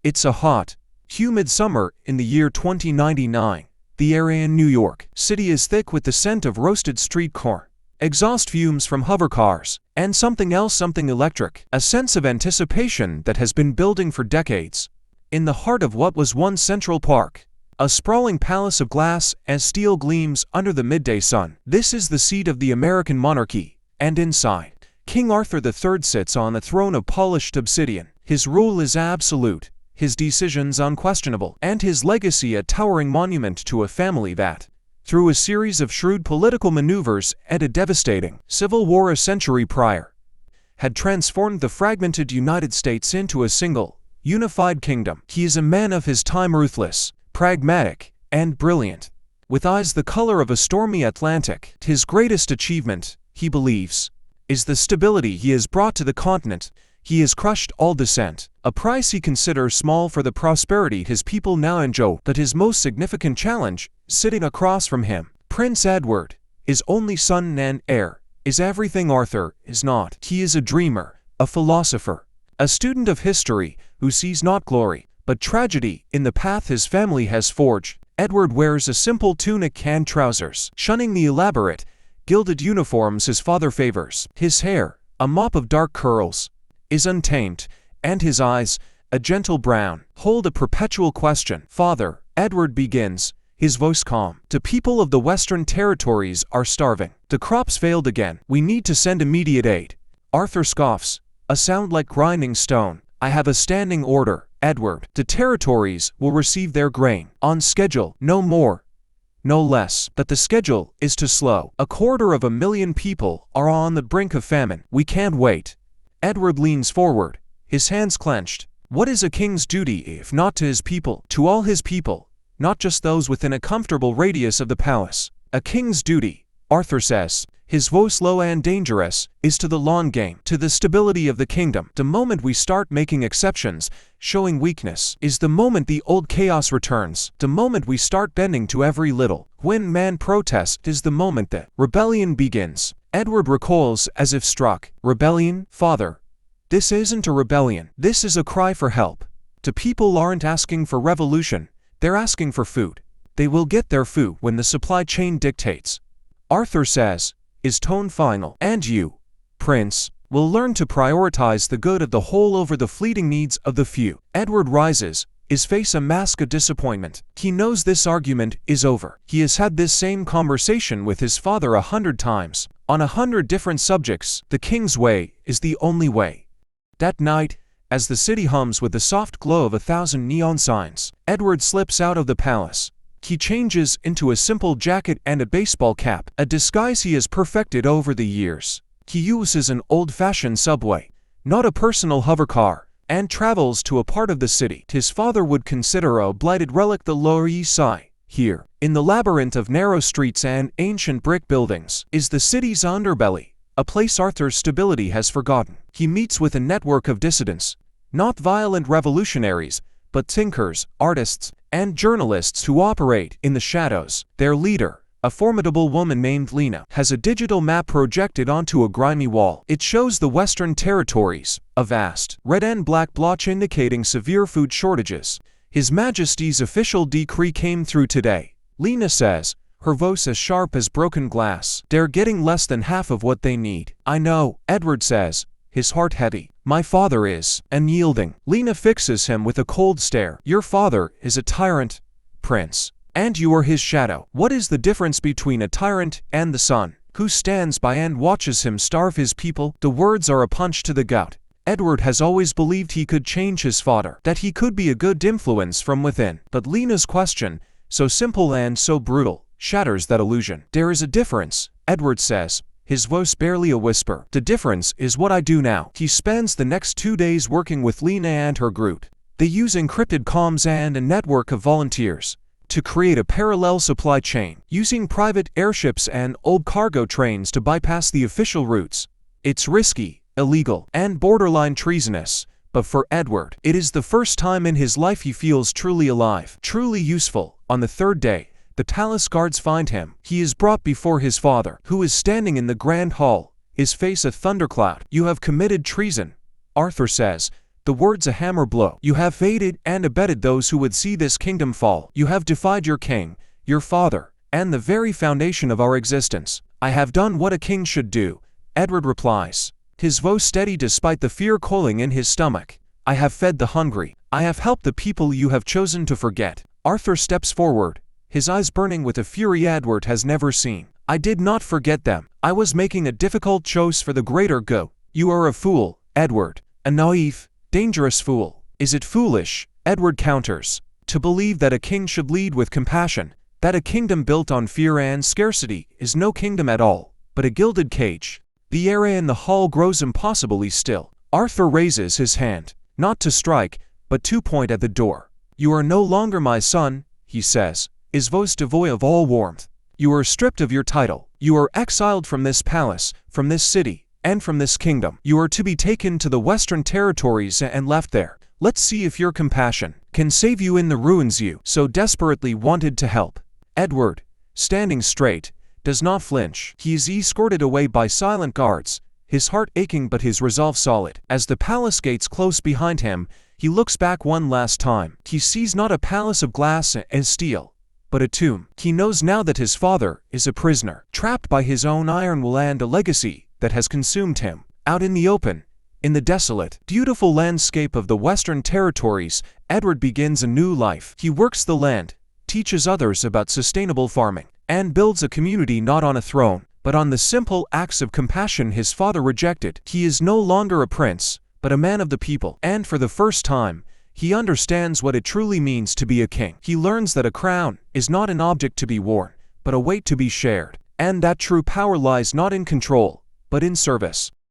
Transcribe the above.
It's a hot, humid summer in the year 2099. The area in New York City is thick with the scent of roasted street corn, exhaust fumes from hover cars, and something electric, a sense of anticipation that has been building for decades. In the heart of what was once Central Park, a sprawling palace of glass and steel gleams under the midday sun. This is the seat of the American monarchy, and inside, King Arthur III sits on a throne of polished obsidian. His rule is absolute, his decisions unquestionable, and his legacy a towering monument to a family that, through a series of shrewd political maneuvers and a devastating civil war a century prior, had transformed the fragmented United States into a single, unified kingdom. He is a man of his time, ruthless, pragmatic, and brilliant. With eyes the color of a stormy Atlantic, his greatest achievement, he believes, is the stability he has brought to the continent. He has crushed all dissent, a price he considers small for the prosperity his people now enjoy. But his most significant challenge, sitting across from him, Prince Edward, his only son and heir, is everything Arthur is not. He is a dreamer, a philosopher, a student of history who sees not glory, but tragedy in the path his family has forged. Edward wears a simple tunic and trousers, shunning the elaborate, gilded uniforms his father favors. His hair, a mop of dark curls, is untamed, and his eyes, a gentle brown, hold a perpetual question. "Father," Edward begins, his voice calm, "the people of the Western Territories are starving. The crops failed again. We need to send immediate aid." Arthur scoffs, a sound like grinding stone. "I have a standing order, Edward. The territories will receive their grain on schedule, no more, no less. But the schedule is too slow. 250,000 people are on the brink of famine. We can't wait." Edward leans forward, his hands clenched. What is a king's duty if not to his people? To all his people, not just those within a comfortable radius of the palace. A king's duty, Arthur says, his voice low and dangerous, is to the long game, to the stability of the kingdom. The moment we start making exceptions, showing weakness, is the moment the old chaos returns. The moment we start bending to every little when man protests is the moment that rebellion begins. Edward recoils as if struck. "Rebellion, father? This isn't a rebellion. This is a cry for help. The people aren't asking for revolution, they're asking for food. They will get their food when the supply chain dictates." Arthur says, his tone final, "And you, Prince, will learn to prioritize the good of the whole over the fleeting needs of the few." Edward rises, his face a mask of disappointment. He knows this argument is over. He has had this same conversation with his father 100 times, on 100 different subjects. The king's way is the only way. That night, as the city hums with the soft glow of 1,000 neon signs, Edward slips out of the palace. He changes into a simple jacket and a baseball cap, a disguise he has perfected over the years. He uses an old-fashioned subway, not a personal hover car, and travels to a part of the city his father would consider a blighted relic, the Lower East Side. Here, in the labyrinth of narrow streets and ancient brick buildings, is the city's underbelly, a place Arthur's stability has forgotten. He meets with a network of dissidents, not violent revolutionaries, but thinkers, artists, and journalists who operate in the shadows. Their leader, a formidable woman named Lena, has a digital map projected onto a grimy wall. It shows the Western Territories, a vast, red and black blotch indicating severe food shortages. "His Majesty's official decree came through today," Lena says, her voice as sharp as broken glass. "They're getting less than half of what they need." "I know," Edward says, his heart heavy. "My father is unyielding." Lena fixes him with a cold stare. "Your father is a tyrant, Prince, and you are his shadow. What is the difference between a tyrant and the son, who stands by and watches him starve his people?" The words are a punch to the gut. Edward has always believed he could change his father, that he could be a good influence from within. But Lena's question, so simple and so brutal, shatters that illusion. "There is a difference," Edward says, his voice barely a whisper. "The difference is what I do now." He spends the next 2 days working with Lena and her group. They use encrypted comms and a network of volunteers to create a parallel supply chain, using private airships and old cargo trains to bypass the official routes. It's risky, illegal, and borderline treasonous, but for Edward, it is the first time in his life he feels truly alive, truly useful. On the 3rd day, the palace guards find him. He is brought before his father, who is standing in the grand hall, his face a thundercloud. "You have committed treason," Arthur says, the words a hammer blow. You have aided and abetted those who would see this kingdom fall. You have defied your king, your father, and the very foundation of our existence. I have done what a king should do, Edward replies, his voice steady despite the fear coiling in his stomach. I have fed the hungry. I have helped the people you have chosen to forget. Arthur steps forward, his eyes burning with a fury Edward has never seen. I did not forget them. I was making a difficult choice for the greater good. You are a fool, Edward. A naive, dangerous fool. Is it foolish, Edward counters, to believe that a king should lead with compassion, that a kingdom built on fear and scarcity is no kingdom at all, but a gilded cage? The air in the hall grows impossibly still. Arthur raises his hand, not to strike, but to point at the door. You are no longer my son, he says, his voice devoid of all warmth. You are stripped of your title. You are exiled from this palace, from this city, and from this kingdom. You are to be taken to the Western Territories and left there. Let's see if your compassion can save you in the ruins you so desperately wanted to help. Edward, standing straight, does not flinch. He is escorted away by silent guards, his heart aching but his resolve solid. As the palace gates close behind him, he looks back one last time. He sees not a palace of glass and steel, but a tomb. He knows now that his father is a prisoner, trapped by his own iron will and a legacy that has consumed him. Out in the open, in the desolate, beautiful landscape of the Western Territories, Edward begins a new life. He works the land, teaches others about sustainable farming, and builds a community not on a throne, but on the simple acts of compassion his father rejected. He is no longer a prince, but a man of the people, and for the first time, he understands what it truly means to be a king. He learns that a crown is not an object to be worn, but a weight to be shared, and that true power lies not in control, but in service.